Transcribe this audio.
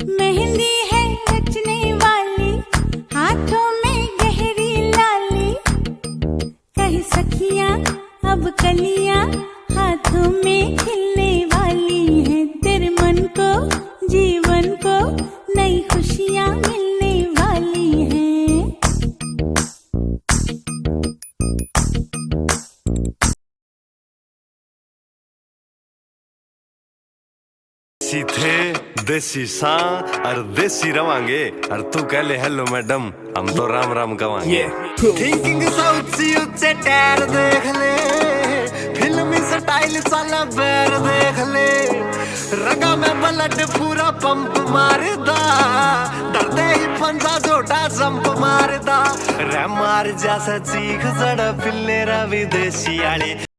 मेहंदी है रचने वाली, हाथों में गहरी लाली, कही सखियां अब कलियां हाथों में खिलने वाली हैं। तेरे मन को जीवन को नई खुशियां मिलने वाली हैं। देसी थे देसी सा और देसी रवांगे, और तू कह ले हेलो मैडम, हम तो राम राम कवांगे। थिंकिंग साउथ सी ऊंचे टायर देख ले, फिल्मी स्टाइल साला बैर देख ले, रगा में ब्लड पूरा पंप मारदा, डरते ही पंजा जोटा जंप मारदा, रे मार जैसा चीख जड़ा पिल्ले रा विदेशी आले।